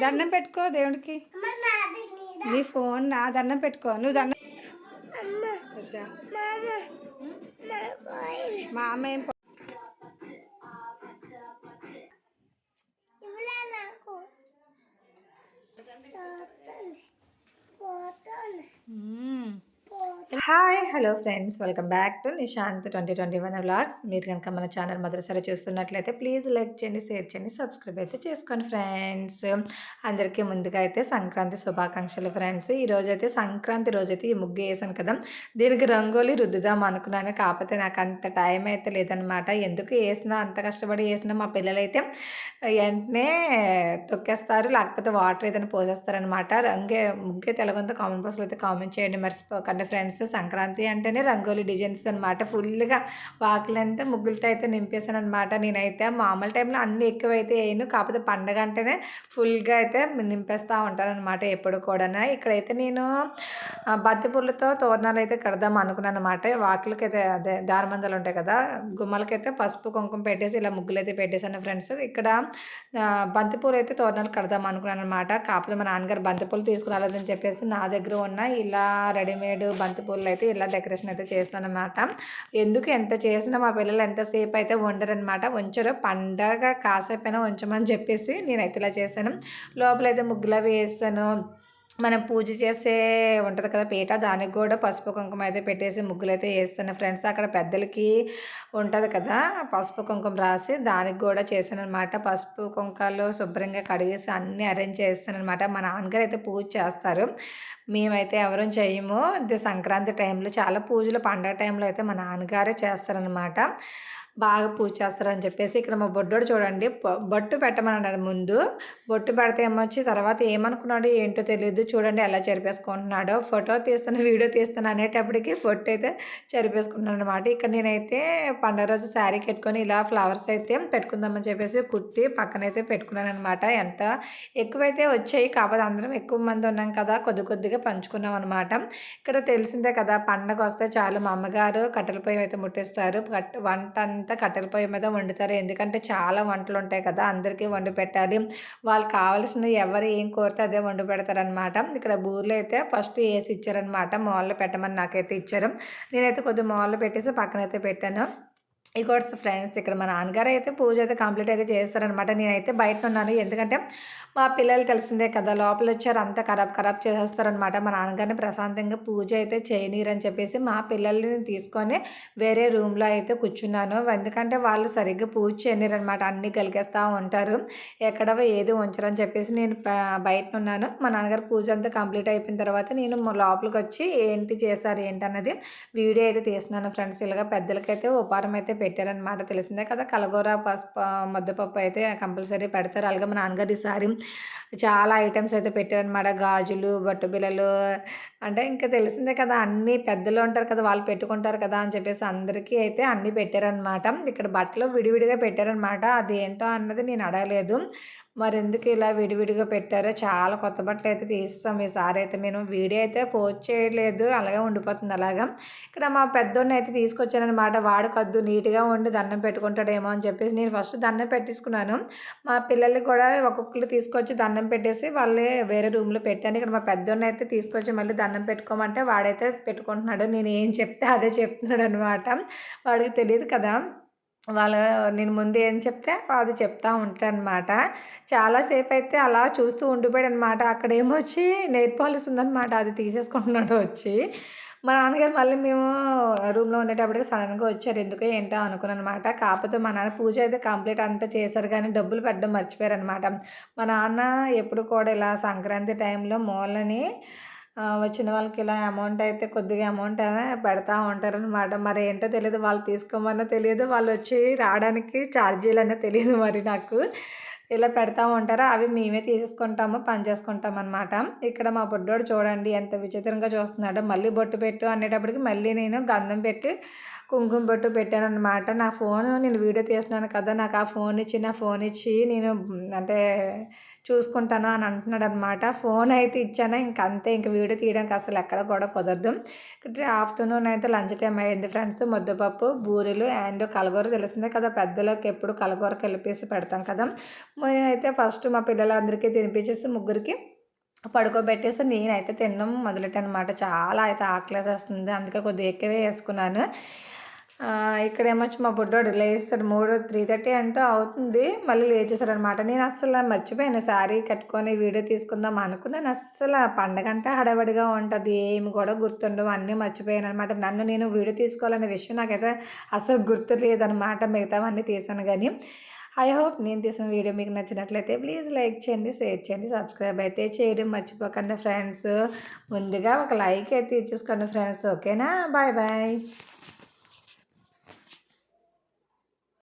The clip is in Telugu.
దండం పెట్టుకో దేవుడికి. నీ ఫోన్ నా దండం పెట్టుకో. నువ్వు దండం మా అమ్మ ఏం hi hello friends, welcome back to Nishant 2021 vlogs. మీరు కనుక మన ఛానల్ మొదటిసారి చూస్తున్నట్లయితే ప్లీజ్ లైక్ చేయండి, షేర్ చేయండి, సబ్స్క్రైబ్ అయితే చేసుకోండి ఫ్రెండ్స్. అందరికీ ముందుగా అయితే సంక్రాంతి శుభాకాంక్షలు ఫ్రెండ్స్. ఈరోజు అయితే సంక్రాంతి రోజైతే ఈ ముగ్గు వేసాను కదా, దీనికి రంగోలి రుద్దుదాం అనుకున్నాను. కాకపోతే నాకు అంత టైం అయితే లేదనమాట. ఎందుకు వేసినా, అంత కష్టపడి వేసినా మా పిల్లలు అయితే వెంటనే తొక్కేస్తారు, లేకపోతే వాటర్ ఏదైనా పోసేస్తారనమాట. ముగ్గే తెలగొంత కామెంట్ బాక్స్లో అయితే కామెంట్ చేయండి మర్చిపోకండి ఫ్రెండ్స్. సంక్రాంతి అంటేనే రంగోలీ డిజైన్స్ అనమాట. ఫుల్గా వాకిలంతా ముగ్గులతో అయితే నింపేశాను అనమాట. నేనైతే మామూలు టైంలో అన్ని ఎక్కువైతే వేయను, కాకపోతే పండగ అంటేనే ఫుల్గా అయితే నింపేస్తూ ఉంటాను అనమాట ఎప్పుడు కూడా. ఇక్కడైతే నేను బంతిపూలతో తోరణాలు అయితే కడదాం అనుకున్నాను అనమాట. వాకిలకి అయితే అదే దారమందాలు ఉంటాయి కదా, గుమ్మలకైతే పసుపు కుంకుమ పెట్టేసి ఇలా ముగ్గులు అయితే పెట్టేశాను ఫ్రెండ్స్. ఇక్కడ బంతిపూలు అయితే తోరణాలు కడదాం అనుకున్నాను అనమాట. కాకపోతే మా నాన్నగారు బంతిపూలు తీసుకురాలేదని చెప్పేసి నా దగ్గర ఉన్న ఇలా రెడీమేడ్ బంతిపూలు అయితే ఇలా డెకరేషన్ అయితే చేస్తాను అనమాట. ఎందుకు ఎంత చేసినా మా పిల్లలు ఎంతసేపు అయితే ఉండరనమాట, ఉంచరు. పండగ కాసేపైనా ఉంచమని చెప్పేసి నేనైతే ఇలా చేశాను. లోపలైతే ముగ్గులు వేసాను. మనం పూజ చేసే ఉంటుంది కదా పీట, దానికి కూడా పసుపు కుంకుమ అయితే పెట్టేసి ముగ్గులు అయితే వేస్తాను ఫ్రెండ్స్. అక్కడ పెద్దలకి ఉంటుంది కదా పసుపు కుంకుమ రాసి, దానికి కూడా చేశాను అనమాట. పసుపు కుంకాలు శుభ్రంగా కడిగేసి అన్నీ అరేంజ్ చేస్తాను అనమాట. మా నాన్నగారు అయితే పూజ చేస్తారు, మేమైతే ఎవరూ చేయము. ఇది సంక్రాంతి టైంలో చాలా పూజలు, పండగ టైంలో అయితే మా నాన్నగారే చేస్తారనమాట. బాగా పూజ చేస్తారని చెప్పేసి ఇక్కడ మా బొడ్డోడు చూడండి బొట్టు పెట్టమన్నాడు ముందు. బొట్టు పెడితే ఏమొచ్చి తర్వాత ఏమనుకున్నాడు ఏంటో తెలియదు. చూడండి ఎలా చెరిపేసుకుంటున్నాడో. ఫోటో తీస్తాను, వీడియో తీస్తాను అనేటప్పటికి ఫోటో అయితే చెరిపేసుకుంటున్నాను అనమాట. ఇక్కడ నేనైతే పండుగ రోజు శారీ కట్టుకొని ఇలా ఫ్లవర్స్ అయితే పెట్టుకుందామని చెప్పేసి కుట్టి పక్కనైతే పెట్టుకున్నాను అనమాట. ఎంత ఎక్కువైతే వచ్చాయి, కాకపోతే అందరం ఎక్కువ మంది ఉన్నాం కదా, కొద్దిగా పంచుకున్నాం అనమాట. ఇక్కడ తెలిసిందే కదా, పండగ వస్తే చాలు మా అమ్మగారు కట్టెల పొయ్యి అయితే ముట్టిస్తారు. వంట అంతా కట్టెల పొయ్యి మీద వండుతారు. ఎందుకంటే చాలా వంటలు ఉంటాయి కదా, అందరికీ వండి పెట్టాలి. వాళ్ళకి కావాల్సిన ఎవరు ఏం కోరితే అదే వండి పెడతారనమాట. ఇక్కడ బూర్లు అయితే ఫస్ట్ వేసి ఇచ్చారనమాట. మాల్లో పెట్టమని నాకైతే ఇచ్చారు. నేనైతే కొద్దిగా మాల్లో పెట్టేసి పక్కనైతే పెట్టాను. ఇకోట్స్ ఫ్రెండ్స్, ఇక్కడ మా నాన్నగారు అయితే పూజ అయితే కంప్లీట్ అయితే చేస్తారనమాట. నేనైతే బయట ఉన్నాను, ఎందుకంటే మా పిల్లలు తెలిసిందే కదా, లోపల వచ్చారు అంతా ఖరాబ్ చేసేస్తారనమాట. మా నాన్నగారిని ప్రశాంతంగా పూజ అయితే చేయనీరని చెప్పేసి మా పిల్లల్ని తీసుకొని వేరే రూమ్లో అయితే కూర్చున్నాను. ఎందుకంటే వాళ్ళు సరిగ్గా పూజ చేయనీరనమాట, అన్నీ కలిగేస్తూ ఉంటారు, ఎక్కడ ఏది ఉంచరని చెప్పేసి నేను బయట ఉన్నాను. మా నాన్నగారు పూజ అంతా కంప్లీట్ అయిపోయిన తర్వాత నేను లోపలికి వచ్చి ఏంటి చేశారు ఏంటన్నది వీడియో అయితే తీస్తున్నాను ఫ్రెండ్స్. ఇలాగ పెద్దలకైతే ఉపారం అయితే పెట్టారనమాట. తెలిసిందే కదా, కలగూర పసుపు ముద్దపప్పు అయితే కంపల్సరీ పెడతారు. అలాగే మా నాన్నగారు ఈసారి చాలా ఐటమ్స్ అయితే పెట్టారనమాట. గాజులు, బొట్టు బిళ్ళలు, అంటే ఇంకా తెలిసిందే కదా, అన్నీ పెద్దలు ఉంటారు కదా, వాళ్ళు పెట్టుకుంటారు కదా అని చెప్పేసి అందరికీ అయితే అన్నీ పెట్టారనమాట. ఇక్కడ బట్టలు విడివిడిగా పెట్టారనమాట. అది ఏంటో అన్నది నేను అడగలేదు, మరి ఎందుకు ఇలా విడివిడిగా పెట్టారో. చాలా కొత్త బట్టలు అయితే తీస్తాం ఈసారి అయితే. నేను వీడియో అయితే పోస్ట్ చేయలేదు, అలాగే ఉండిపోతుంది అలాగా. ఇక్కడ మా పెద్దోడిని అయితే తీసుకొచ్చానమాట. వాడు కద్దు నీట్గా ఉండి దండం పెట్టుకుంటాడేమో అని చెప్పేసి నేను ఫస్ట్ దండం పెట్టేసుకున్నాను. మా పిల్లల్ని కూడా ఒక్కొక్కరు తీసుకొచ్చి దండం పెట్టేసి వాళ్ళే వేరే రూమ్లో పెట్టాను. ఇక్కడ మా పెద్దోడిని అయితే తీసుకొచ్చి మళ్ళీ దండం పెట్టుకోమంటే వాడైతే పెట్టుకుంటున్నాడు. నేను ఏం చెప్తే అదే చెప్తున్నాడు అనమాట. వాడికి తెలియదు కదా, నేను ముందు ఏం చెప్తే అది చెప్తా ఉంటానమాట. చాలాసేపు అయితే అలా చూస్తూ ఉండిపోయాడు అనమాట. అక్కడ ఏమొచ్చి నెయిల్ పాలిష్ ఉందనమాట, అది తీసేసుకుంటున్నాడు వచ్చి. మా నాన్నగారు మళ్ళీ మేము రూమ్లో ఉండేటప్పటికి సడన్గా వచ్చారు, ఎందుకో ఏంటో అనుకున్నాను అనమాట. కాకపోతే మా నాన్న పూజ అయితే కంప్లీట్ అంతా చేశారు, కానీ డబ్బులు పెట్టడం మర్చిపోయారనమాట. మా నాన్న ఎప్పుడు కూడా ఇలా సంక్రాంతి టైంలో మూలని వచ్చిన వాళ్ళకి ఇలా అమౌంట్ అయితే కొద్దిగా అమౌంట్ పెడతా ఉంటారనమాట. మరి ఏంటో తెలియదు, వాళ్ళు తీసుకోమన్నా తెలియదు, వాళ్ళు వచ్చి రావడానికి ఛార్జీలు అనే తెలియదు మరి నాకు. ఇలా పెడతా ఉంటారు, అవి మేమే తీసేసుకుంటాము, పని చేసుకుంటాం అనమాట. ఇక్కడ మా బుడ్డోడు చూడండి ఎంత విచిత్రంగా చూస్తున్నాడో. మళ్ళీ బొట్టు పెట్టు అనేటప్పటికి మళ్ళీ నేను గంధం పెట్టి కుంకుమ బొట్టు పెట్టానమాట. నా ఫోను నేను వీడియో తీస్తున్నాను కదా, నాకు ఆ ఫోన్ ఇచ్చి నేను అంటే చూసుకుంటాను అని అంటున్నాడనమాట. ఫోన్ అయితే ఇచ్చాను. ఇంక అంతే, ఇంక వీడియో తీయడానికి అసలు ఎక్కడ కూడా కుదరదు. ఆఫ్టర్‌నూన్ అయితే లంచ్ టైమ్ అయింది ఫ్రెండ్స్. ముద్దపప్పు, బూరెలు అండ్ కలగూర తెలిసిందే కదా! పెద్దలకి ఎప్పుడు కలగూర కలిపేసి పెడతాం కదా! మేమైతే ఫస్ట్ మా పిల్లలందరికీ తినిపించేసి ముగ్గురికి పడుకోబెట్టేసి నేనైతే తినడం మొదలెట్టాననమాట. చాలా అయితే ఆకలేసేస్తుంది. అందుకే కొద్దిగా ఎక్కువే యేసుకున్నాను. ఇక్కడేమొచ్చి మా బుడ్డోడు లేస్తాడు 3:30 ఎంతో అవుతుంది. మళ్ళీ లేచేసాడనమాట. నేను అస్సలు మర్చిపోయాను శారీ కట్టుకొని వీడియో తీసుకుందాం అనుకున్నాను. అస్సల పండగంటే హడావిడిగా ఉంటది. ఏమి కూడా గుర్తుండవు. అన్నీ మర్చిపోయాననమాట. నన్ను నేను వీడియో తీసుకోవాలనే విషయం నాకైతే అస్సలు గుర్తు లేదనమాట. మిగతావన్నీ తీశాను గానీ. ఐ హోప్ నేను తీసిన వీడియో మీకు నచ్చినట్లయితే ప్లీజ్ లైక్ చేయండి, షేర్ చేయండి, సబ్స్క్రైబ్ అయితే చేయడం మర్చిపోకండి ఫ్రెండ్స్. ముందుగా ఒక లైక్ అయితే ఇచ్చేసుకోండి ఫ్రెండ్స్. ఓకేనా? Bye bye.